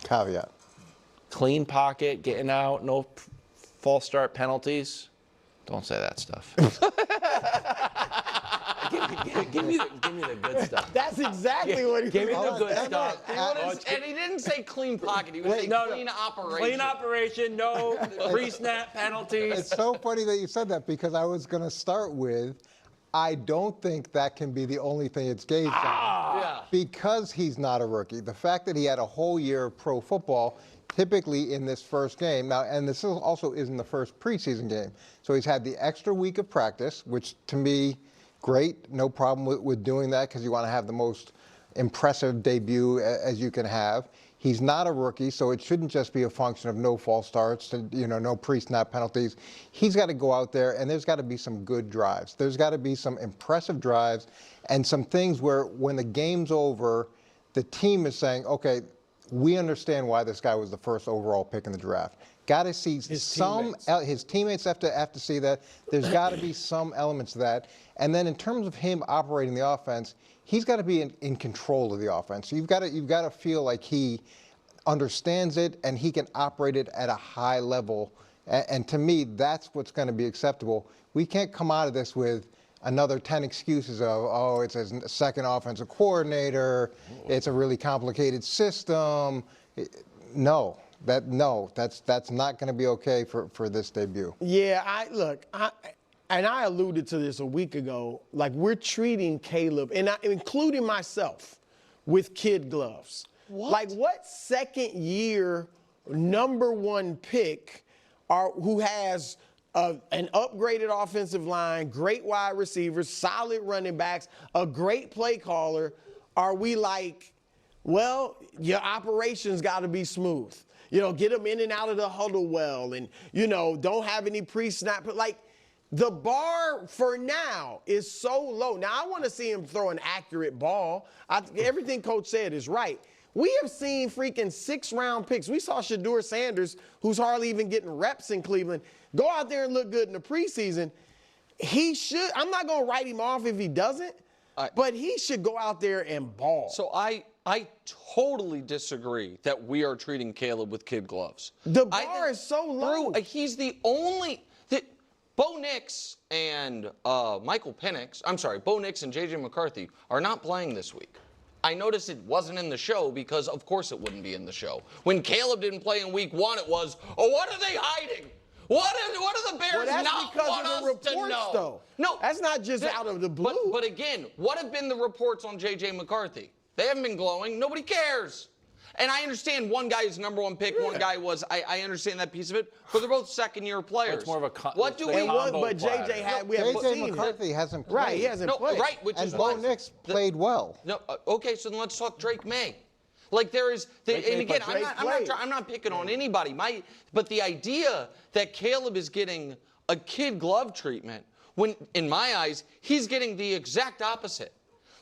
Caveat. Clean pocket, getting out, no false start penalties. Don't say that stuff. give me the good stuff. That's exactly what he Give me the Oh, good damn stuff. it. And he didn't say clean pocket. He was saying clean operation. Clean operation, no pre-snap penalties. It's so funny that you said that because I was going to start with, I don't think that can be the only thing it's gauged on. Yeah. Because he's not a rookie. The fact that he had a whole year of pro football, typically in this first game, now, and this also isn't the first preseason game, so he's had the extra week of practice, which to me, great, no problem with doing that because you want to have the most impressive debut as you can have. He's not a rookie, so it shouldn't just be a function of no false starts, no pre-snap penalties. He's got to go out there, and there's got to be some good drives. There's got to be some impressive drives and some things where when the game's over, the team is saying, okay, we understand why this guy was the first overall pick in the draft. Got to see his teammates have to see that. There's got to be some elements of that. And then in terms of him operating the offense, he's got to be in control of the offense. So you've got to feel like he understands it and he can operate it at a high level. And to me, that's what's going to be acceptable. We can't come out of this with another 10 excuses of, oh, it's a second offensive coordinator, it's a really complicated system. No, that's not going to be okay for this debut. Yeah, I alluded to this a week ago. Like, we're treating Caleb, including myself, with kid gloves. What? Like, what second year number one pick who has an upgraded offensive line, great wide receivers, solid running backs, a great play caller, are we like, well, your operations got to be smooth. Get them in and out of the huddle well, and, don't have any pre-snap. Like, the bar for now is so low. Now, I want to see him throw an accurate ball. Everything Coach said is right. We have seen freaking 6-round picks. We saw Shedeur Sanders, who's hardly even getting reps in Cleveland, go out there and look good in the preseason. He should. I'm not going to write him off if he doesn't, but he should go out there and ball. So I totally disagree that we are treating Caleb with kid gloves. The bar is so low. He's the only. Bo Nix and Bo Nix and J.J. McCarthy are not playing this week. I noticed it wasn't in the show because, of course, it wouldn't be in the show. When Caleb didn't play in week 1, it was, what are they hiding? What are the Bears not want us to know? That's because of the reports, though. No. That's not just out of the blue. But again, what have been the reports on J.J. McCarthy? They haven't been glowing. Nobody cares. And I understand one guy is number one pick, one guy was, I understand that piece of it, but they're both second-year players. It's more of a what do we want? But J.J. J.J. McCarthy hasn't played. Right, he hasn't played. Right, which and is Bo Nix played well. No, okay, so then let's talk Drake May. Like and again, I'm not picking on anybody. But the idea that Caleb is getting a kid glove treatment, when in my eyes, he's getting the exact opposite.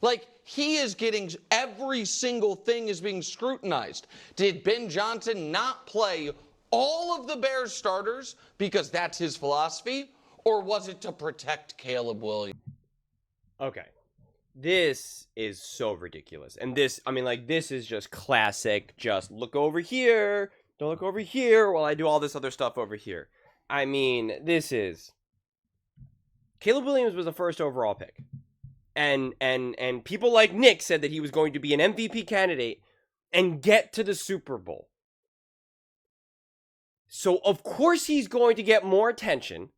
Like, he is getting every single thing is being scrutinized. Did Ben Johnson not play all of the Bears starters because that's his philosophy? Or was it to protect Caleb Williams? Okay. This is so ridiculous. And this is just classic. Just look over here. Don't look over here while I do all this other stuff over here. I mean, this is... Caleb Williams was the first overall pick. And people like Nick said that he was going to be an MVP candidate and get to the Super Bowl. So, of course, he's going to get more attention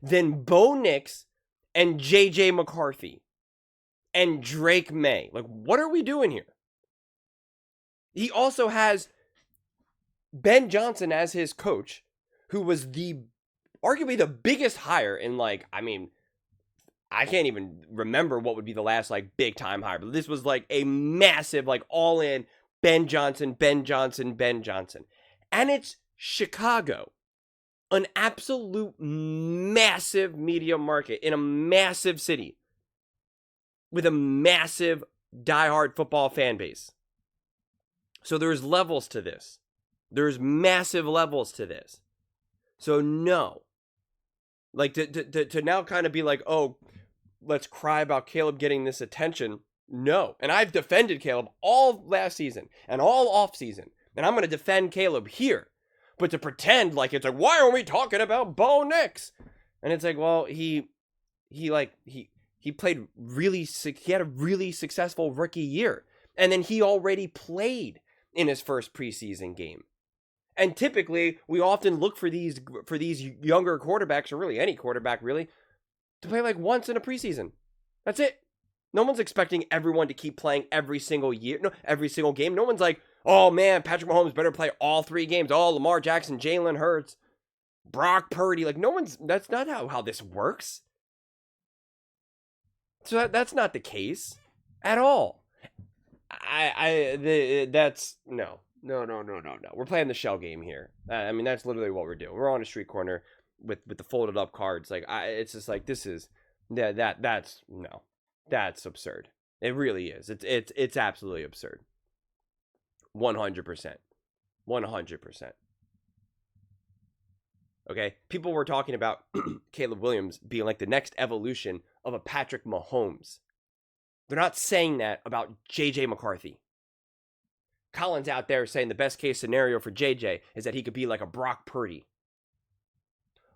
than Bo Nix and J.J. McCarthy and Drake May. Like, what are we doing here? He also has Ben Johnson as his coach, who was arguably the biggest hire in, I can't even remember what would be the last, big time hire, but this was, a massive, all in Ben Johnson. And it's Chicago, an absolute massive media market in a massive city with a massive diehard football fan base. So there's levels to this. There's massive levels to this. So no. To now kind of be like, oh, let's cry about Caleb getting this attention. No. And I've defended Caleb all last season and all off season. And I'm going to defend Caleb here. But to pretend like it's like, why are we talking about Bo Nix? And it's like, well, he played he had a really successful rookie year. And then he already played in his first preseason game. And typically, we often look for these younger quarterbacks, or really any quarterback really, to play like once in a preseason. That's it. No one's expecting everyone to keep playing every single year, every single game. No one's like, oh man, Patrick Mahomes better play all 3 games. Oh, Lamar Jackson, Jalen Hurts, Brock Purdy. Like that's not how this works. So that's not the case at all. That's no. We're playing the shell game here. I mean, that's literally what we're doing. We're on a street corner with the folded up cards. Like it's just like this is that's no. That's absurd. It really is. It's absolutely absurd. 100%. 100%. Okay? People were talking about Caleb Williams being like the next evolution of a Patrick Mahomes. They're not saying that about JJ McCarthy. Colin's out there saying the best case scenario for JJ is that he could be like a Brock Purdy.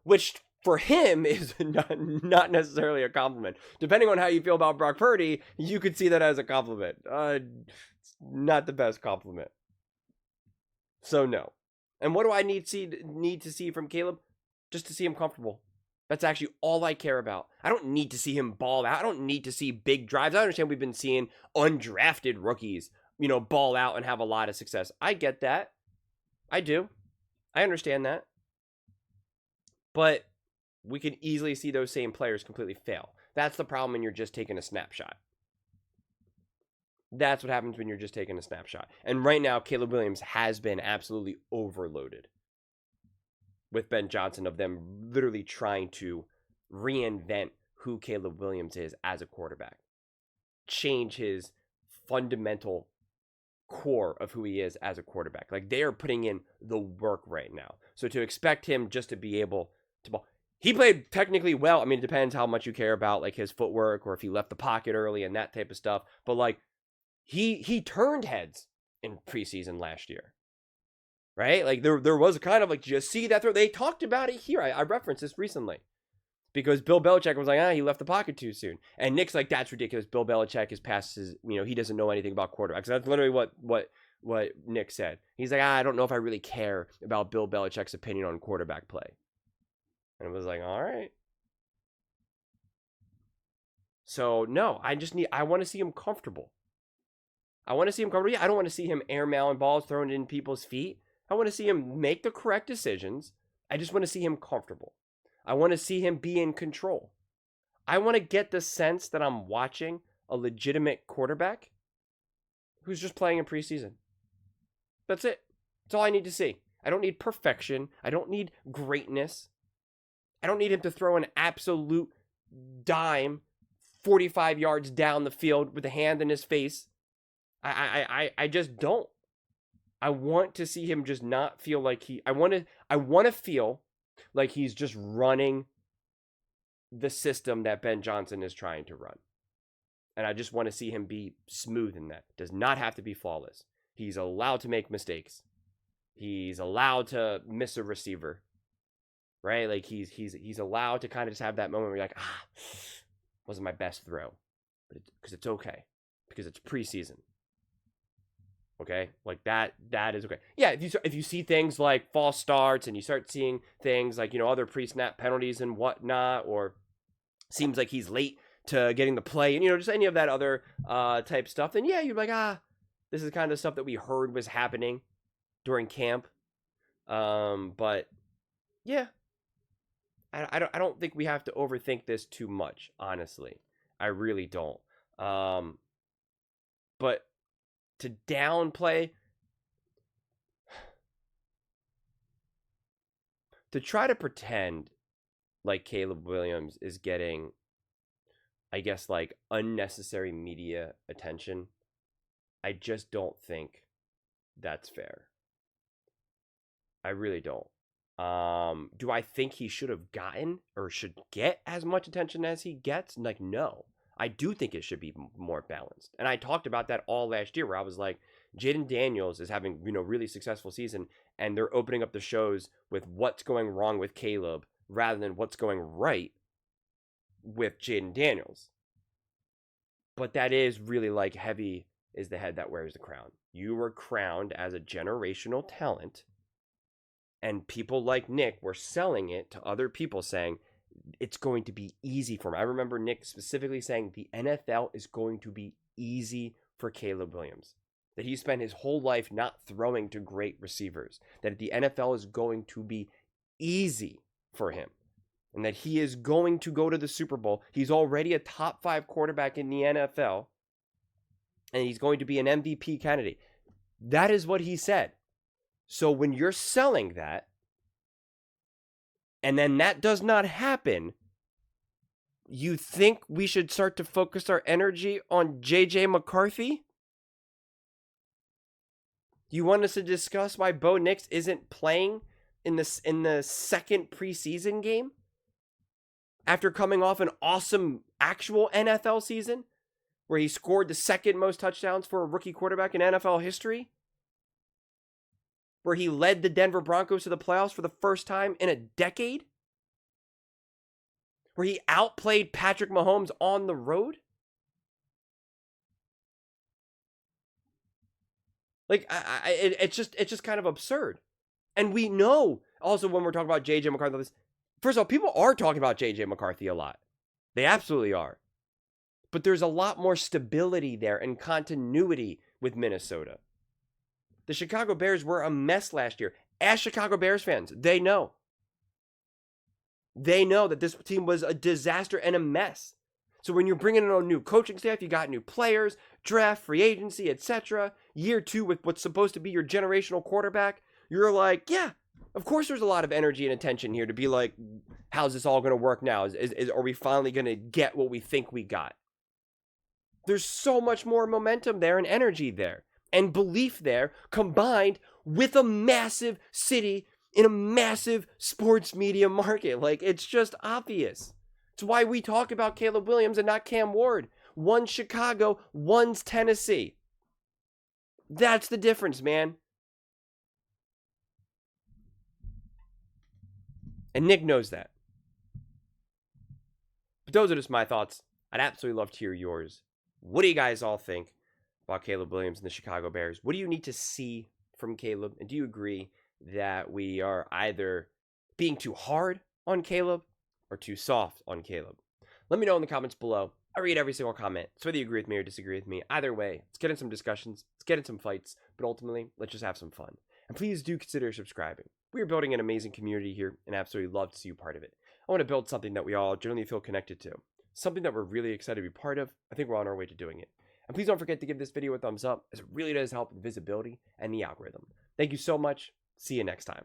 Which for him is not necessarily a compliment. Depending on how you feel about Brock Purdy, you could see that as a compliment. Not the best compliment. So no. And what do I need to see from Caleb? Just to see him comfortable. That's actually all I care about. I don't need to see him ball out. I don't need to see big drives. I understand we've been seeing undrafted rookies, ball out and have a lot of success. I get that. I do. I understand that. But we can easily see those same players completely fail. That's the problem when you're just taking a snapshot. That's what happens when you're just taking a snapshot. And right now, Caleb Williams has been absolutely overloaded with Ben Johnson, of them literally trying to reinvent who Caleb Williams is as a quarterback. Change his fundamental core of who he is as a quarterback. Like, they are putting in the work right now. So to expect him just to be able to ball. He played technically well. I mean, it depends how much you care about like his footwork or if he left the pocket early and that type of stuff. But like he turned heads in preseason last year. Right? Like there was a kind of like, just see that throw. They talked about it here. I referenced this recently. Because Bill Belichick was like, he left the pocket too soon. And Nick's like, that's ridiculous. Bill Belichick is past his, he doesn't know anything about quarterbacks. That's literally what Nick said. He's like, I don't know if I really care about Bill Belichick's opinion on quarterback play. And it was like, all right. So, no, I want to see him comfortable. I want to see him comfortable. Yeah, I don't want to see him airmailing balls thrown in people's feet. I want to see him make the correct decisions. I just want to see him comfortable. I want to see him be in control. I want to get the sense that I'm watching a legitimate quarterback who's just playing in preseason. That's it. That's all I need to see. I don't need perfection. I don't need greatness. I don't need him to throw an absolute dime 45 yards down the field with a hand in his face. I just don't. I want to see him just not feel like I want to feel like he's just running the system that Ben Johnson is trying to run. And I just want to see him be smooth in that. Does not have to be flawless. He's allowed to make mistakes. He's allowed to miss a receiver. Right? Like he's allowed to kind of just have that moment where you're like, wasn't my best throw. But because it's okay. Because it's preseason. Okay, like that is okay. Yeah, if you see things like false starts and you start seeing things like, other pre-snap penalties and whatnot, or seems like he's late to getting the play, and just any of that other type stuff, then yeah, you're like, this is kind of stuff that we heard was happening during camp. But yeah, I don't think we have to overthink this too much, honestly. I really don't. But to downplay, to try to pretend like Caleb Williams is getting, I guess, like unnecessary media attention, I just don't think that's fair. I really don't. Do I think he should have gotten or should get as much attention as he gets? Like, no. I do think it should be more balanced. And I talked about that all last year where I was like, Jaden Daniels is having, really successful season, and they're opening up the shows with what's going wrong with Caleb rather than what's going right with Jaden Daniels. But that is really like heavy is the head that wears the crown. You were crowned as a generational talent, and people like Nick were selling it to other people saying it's going to be easy for him. I remember Nick specifically saying the NFL is going to be easy for Caleb Williams. That he spent his whole life not throwing to great receivers. That the NFL is going to be easy for him. And that he is going to go to the Super Bowl. He's already a top 5 quarterback in the NFL. And he's going to be an MVP candidate. That is what he said. So when you're selling that, and then that does not happen, you think we should start to focus our energy on J.J. McCarthy? You want us to discuss why Bo Nix isn't playing in the second preseason game? After coming off an awesome actual NFL season, where he scored the second most touchdowns for a rookie quarterback in NFL history? Where he led the Denver Broncos to the playoffs for the first time in a decade? Where he outplayed Patrick Mahomes on the road? It's just kind of absurd. And we know also when we're talking about J.J. McCarthy, first of all, people are talking about J.J. McCarthy a lot. They absolutely are. But there's a lot more stability there and continuity with Minnesota. The Chicago Bears were a mess last year. Ask Chicago Bears fans. They know. They know that this team was a disaster and a mess. So when you're bringing in a new coaching staff, you got new players, draft, free agency, etc. Year 2 with what's supposed to be your generational quarterback, you're like, yeah, of course there's a lot of energy and attention here to be like, how's this all going to work now? Are we finally going to get what we think we got? There's so much more momentum there and energy there and belief there combined with a massive city in a massive sports media market. Like, it's just obvious. It's why we talk about Caleb Williams and not Cam Ward. One's Chicago, one's Tennessee. That's the difference, man. And Nick knows that. But those are just my thoughts. I'd absolutely love to hear yours. What do you guys all think about Caleb Williams and the Chicago Bears? What do you need to see from Caleb? And do you agree that we are either being too hard on Caleb or too soft on Caleb? Let me know in the comments below. I read every single comment. So whether you agree with me or disagree with me, either way, let's get in some discussions, let's get in some fights, but ultimately, let's just have some fun. And please do consider subscribing. We are building an amazing community here, and I absolutely love to see you part of it. I want to build something that we all generally feel connected to. Something that we're really excited to be part of. I think we're on our way to doing it. And please don't forget to give this video a thumbs up, as it really does help with visibility and the algorithm. Thank you so much. See you next time.